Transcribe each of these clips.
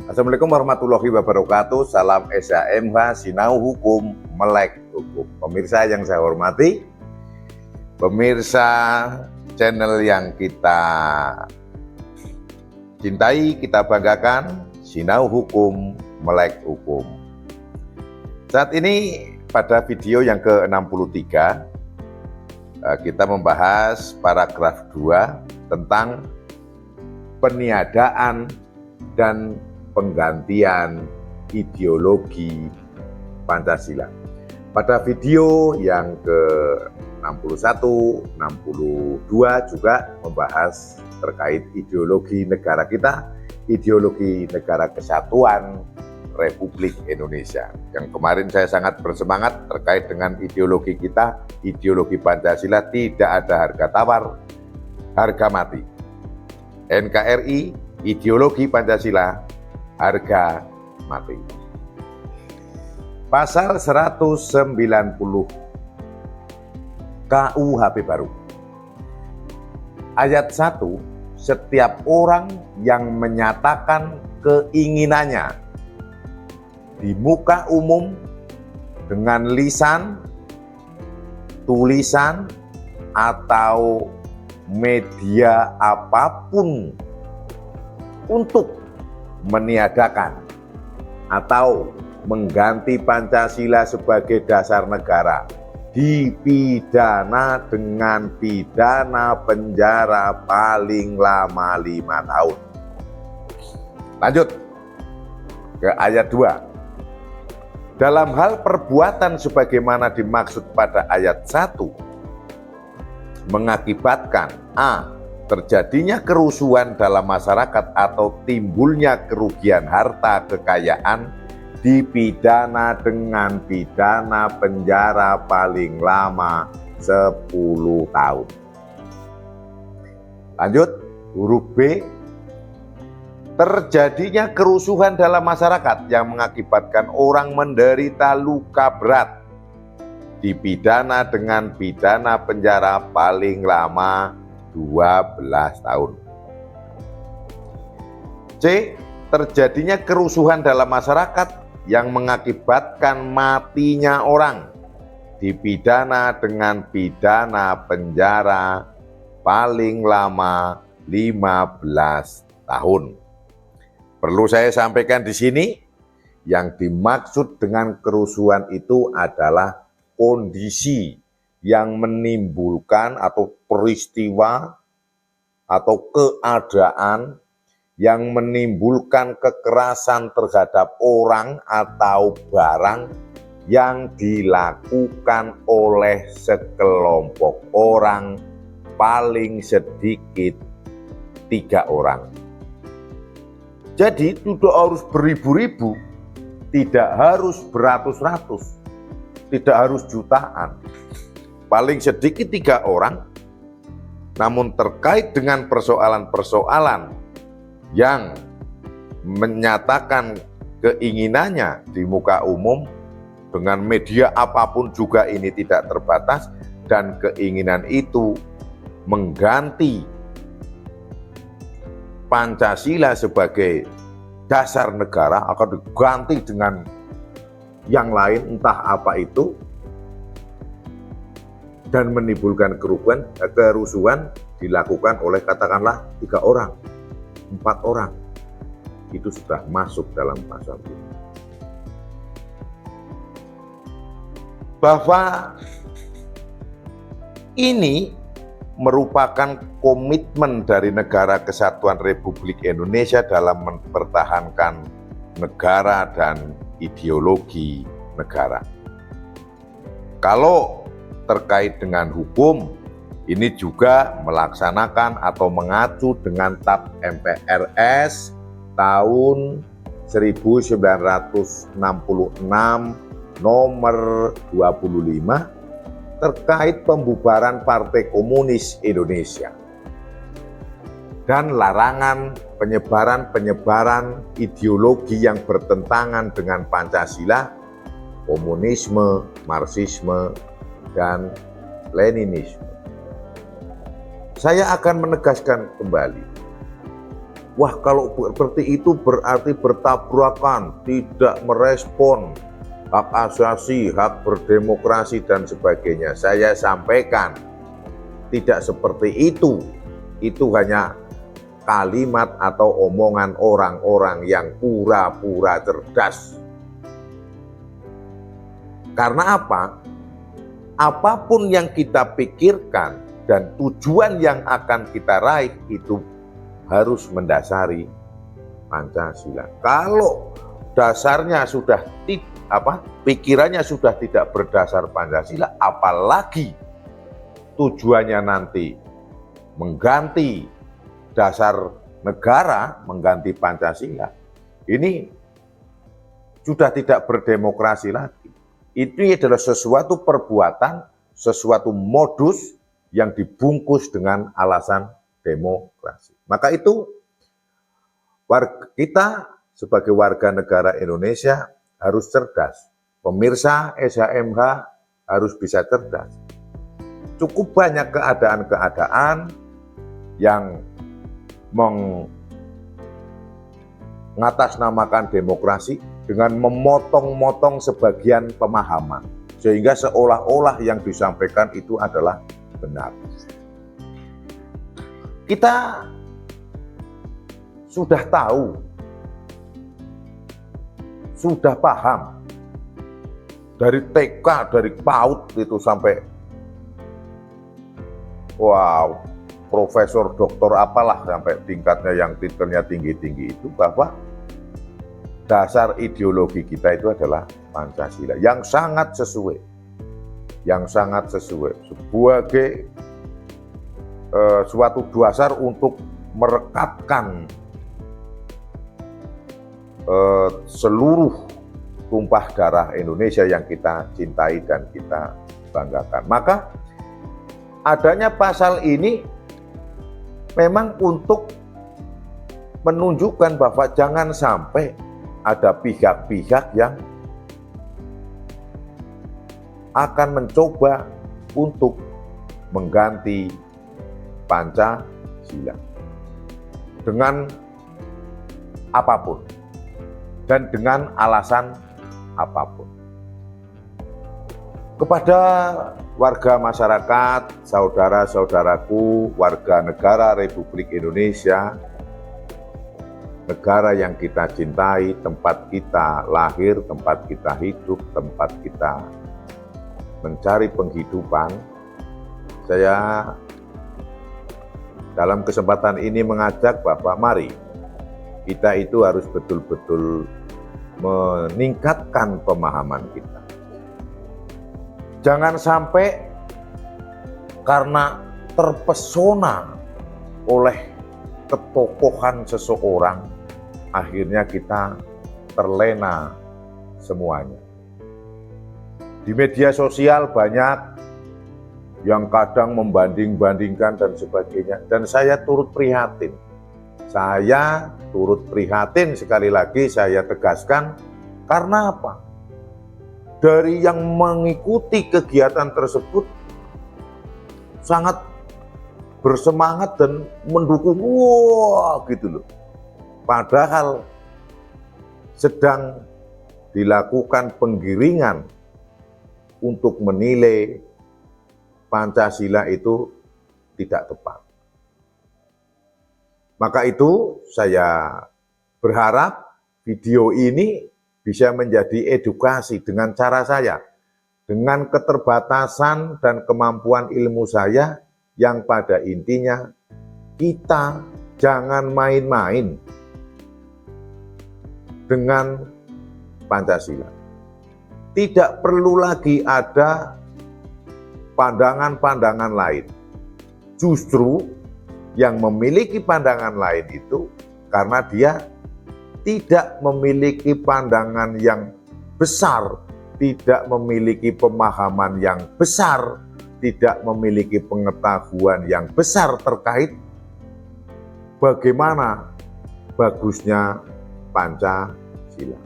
Assalamualaikum warahmatullahi wabarakatuh. Salam SHMH, Sinau Hukum, Melek Hukum. Pemirsa yang saya hormati, pemirsa channel yang kita cintai, kita banggakan, Sinau Hukum, Melek Hukum. Saat ini pada video yang ke-63, kita membahas paragraf 2 tentang peniadaan dan penggantian ideologi Pancasila. Pada video yang ke-61, 62 juga membahas terkait ideologi negara kita, ideologi negara kesatuan Republik Indonesia. Yang kemarin saya sangat bersemangat terkait dengan ideologi kita, ideologi Pancasila, tidak ada harga tawar, harga mati. NKRI, ideologi Pancasila, harga mati. Pasal 190 KUHP baru. Ayat 1, setiap orang yang menyatakan keinginannya di muka umum dengan lisan, tulisan, atau media apapun untuk meniadakan atau mengganti Pancasila sebagai dasar negara, dipidana dengan pidana penjara paling lama 5 tahun. Lanjut ke ayat 2. Dalam hal perbuatan sebagaimana dimaksud pada ayat 1, mengakibatkan a. terjadinya kerusuhan dalam masyarakat atau timbulnya kerugian harta kekayaan, dipidana dengan pidana penjara paling lama 10 tahun. Lanjut, huruf B. Terjadinya kerusuhan dalam masyarakat yang mengakibatkan orang menderita luka berat, dipidana dengan pidana penjara paling lama 12 tahun. C. Terjadinya kerusuhan dalam masyarakat yang mengakibatkan matinya orang, dipidana dengan pidana penjara paling lama 15 tahun. Perlu saya sampaikan di sini, yang dimaksud dengan kerusuhan itu adalah kondisi yang menimbulkan atau peristiwa atau keadaan yang menimbulkan kekerasan terhadap orang atau barang yang dilakukan oleh sekelompok orang, paling sedikit 3 orang. Jadi tidak harus beribu-ribu, tidak harus beratus-ratus, tidak harus jutaan. Paling sedikit 3 orang, namun terkait dengan persoalan-persoalan yang menyatakan keinginannya di muka umum dengan media apapun juga ini tidak terbatas, dan keinginan itu mengganti Pancasila sebagai dasar negara akan diganti dengan yang lain, entah apa itu, dan menimbulkan kerusuhan dilakukan oleh katakanlah 3 orang, 4 orang, itu sudah masuk dalam pasal ini. Bahwa ini merupakan komitmen dari negara kesatuan Republik Indonesia dalam mempertahankan negara dan ideologi negara. Kalau terkait dengan hukum, ini juga melaksanakan atau mengacu dengan TAP MPRS tahun 1966 nomor 25 terkait pembubaran Partai Komunis Indonesia dan larangan penyebaran ideologi yang bertentangan dengan Pancasila, komunisme, Marxisme, dan Leninisme. Saya akan menegaskan kembali Wah, kalau seperti itu berarti bertabrakan, tidak merespon hak asasi, hak berdemokrasi, dan sebagainya. Saya sampaikan, tidak seperti itu. Itu hanya kalimat atau omongan orang-orang yang pura-pura cerdas. Karena apa? Apapun yang kita pikirkan dan tujuan yang akan kita raih itu harus mendasari Pancasila. Kalau dasarnya sudah pikirannya sudah tidak berdasar Pancasila, apalagi tujuannya nanti mengganti dasar negara, mengganti Pancasila, ini sudah tidak berdemokrasi lagi. Itu adalah sesuatu perbuatan, sesuatu modus yang dibungkus dengan alasan demokrasi. Maka itu kita sebagai warga negara Indonesia harus cerdas. Pemirsa SHMH harus bisa cerdas. Cukup banyak keadaan-keadaan yang mengatasnamakan demokrasi dengan memotong-motong sebagian pemahaman, sehingga seolah-olah yang disampaikan itu adalah benar. Kita sudah tahu, sudah paham, dari TK, dari PAUD itu sampai profesor, doktor apalah, sampai tingkatnya yang titelnya tinggi-tinggi itu, bahwa dasar ideologi kita itu adalah Pancasila, yang sangat sesuai, sebagai suatu dasar untuk merekatkan seluruh tumpah darah Indonesia yang kita cintai dan kita banggakan. Maka adanya pasal ini memang untuk menunjukkan bahwa jangan sampai ada pihak-pihak yang akan mencoba untuk mengganti Pancasila dengan apapun dan dengan alasan apapun. Kepada warga masyarakat, saudara-saudaraku, warga negara Republik Indonesia, negara yang kita cintai, tempat kita lahir, tempat kita hidup, tempat kita mencari penghidupan, saya dalam kesempatan ini mengajak Bapak, mari kita itu harus betul-betul meningkatkan pemahaman kita. Jangan sampai karena terpesona oleh ketokohan seseorang, akhirnya kita terlena semuanya. Di media sosial banyak yang kadang membanding-bandingkan dan sebagainya. Dan saya turut prihatin. Sekali lagi saya tegaskan, karena apa? Dari yang mengikuti kegiatan tersebut sangat bersemangat dan mendukung, gitu loh. Padahal sedang dilakukan penggiringan untuk menilai Pancasila itu tidak tepat. Maka itu saya berharap video ini bisa menjadi edukasi dengan cara saya, dengan keterbatasan dan kemampuan ilmu saya, yang pada intinya kita jangan main-main dengan Pancasila. Tidak perlu lagi ada pandangan-pandangan lain. Justru yang memiliki pandangan lain itu karena dia tidak memiliki pandangan yang besar, tidak memiliki pemahaman yang besar, tidak memiliki pengetahuan yang besar terkait bagaimana bagusnya Pancasila.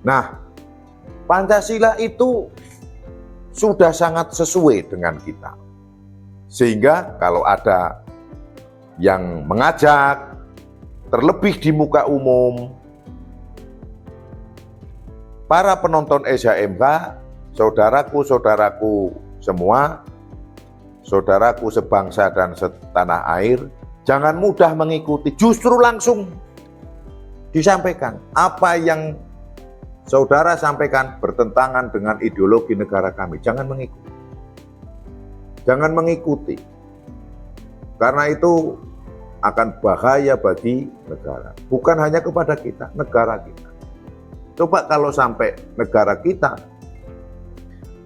Nah, Pancasila itu sudah sangat sesuai dengan kita. Sehingga kalau ada yang mengajak terlebih di muka umum. Para penonton SHMH, saudaraku-saudaraku semua, saudaraku sebangsa dan setanah air, jangan mudah mengikuti, justru langsung disampaikan. Apa yang saudara sampaikan bertentangan dengan ideologi negara kami, jangan mengikuti. Jangan mengikuti. Karena itu akan bahaya bagi negara. Bukan hanya kepada kita, negara kita. Coba kalau sampai negara kita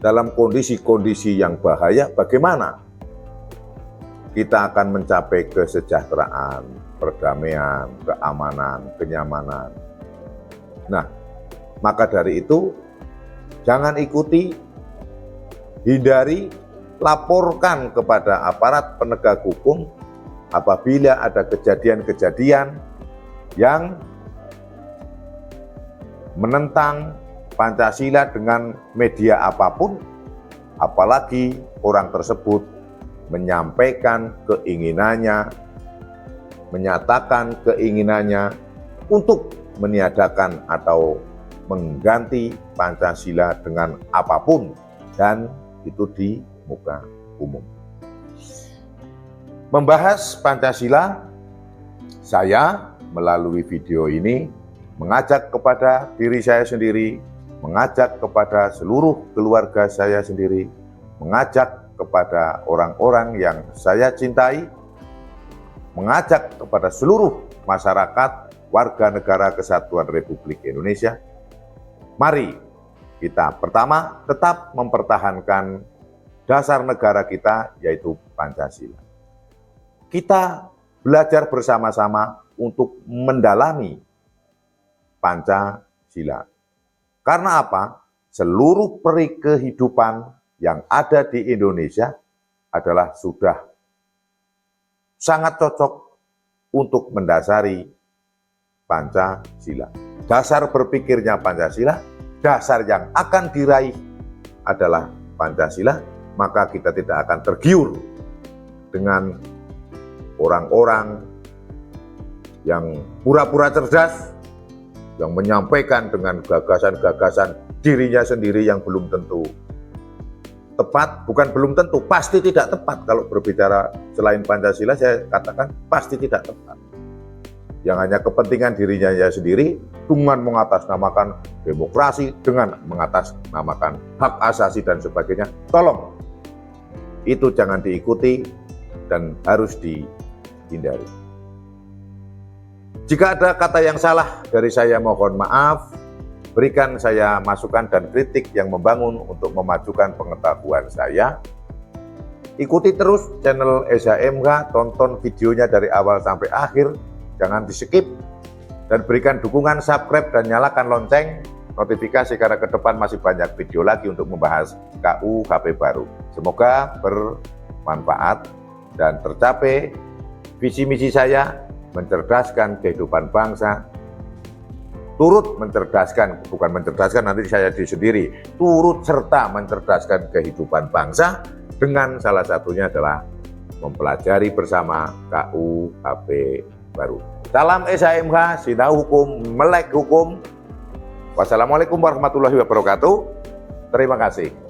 dalam kondisi-kondisi yang bahaya, bagaimana? Kita akan mencapai kesejahteraan, perdamaian, keamanan, kenyamanan. Nah, maka dari itu, jangan ikuti, hindari, laporkan kepada aparat penegak hukum apabila ada kejadian-kejadian yang menentang Pancasila dengan media apapun, apalagi orang tersebut menyampaikan keinginannya, menyatakan keinginannya untuk meniadakan atau mengganti Pancasila dengan apapun, dan itu di muka umum. Membahas Pancasila, saya melalui video ini mengajak kepada diri saya sendiri, mengajak kepada seluruh keluarga saya sendiri, mengajak kepada orang-orang yang saya cintai, mengajak kepada seluruh masyarakat warga negara Kesatuan Republik Indonesia. Mari kita pertama tetap mempertahankan dasar negara kita, yaitu Pancasila. Kita belajar bersama-sama untuk mendalami Pancasila. Karena apa? Seluruh peri kehidupan yang ada di Indonesia adalah sudah sangat cocok untuk mendasari Pancasila. Dasar berpikirnya Pancasila, dasar yang akan diraih adalah Pancasila, maka kita tidak akan tergiur dengan orang-orang yang pura-pura cerdas, yang menyampaikan dengan gagasan-gagasan dirinya sendiri yang belum tentu tepat, bukan belum tentu, pasti tidak tepat. Kalau berbicara selain Pancasila, saya katakan pasti tidak tepat. Yang hanya kepentingan dirinya sendiri dengan mengatasnamakan demokrasi, dengan mengatasnamakan hak asasi dan sebagainya. Tolong, itu jangan diikuti dan harus dihindari. Jika ada kata yang salah dari saya, mohon maaf. Berikan saya masukan dan kritik yang membangun untuk memajukan pengetahuan saya. Ikuti terus channel SHMH, tonton videonya dari awal sampai akhir, jangan di-skip. Dan berikan dukungan, subscribe, dan nyalakan lonceng notifikasi karena ke depan masih banyak video lagi untuk membahas KUHP baru. Semoga bermanfaat dan tercapai visi misi saya mencerdaskan kehidupan bangsa, turut mencerdaskan, bukan mencerdaskan nanti saya sendiri, turut serta mencerdaskan kehidupan bangsa dengan salah satunya adalah mempelajari bersama KUHP baru. Salam SHMH, sinau hukum, melek hukum. Wassalamualaikum warahmatullahi wabarakatuh. Terima kasih.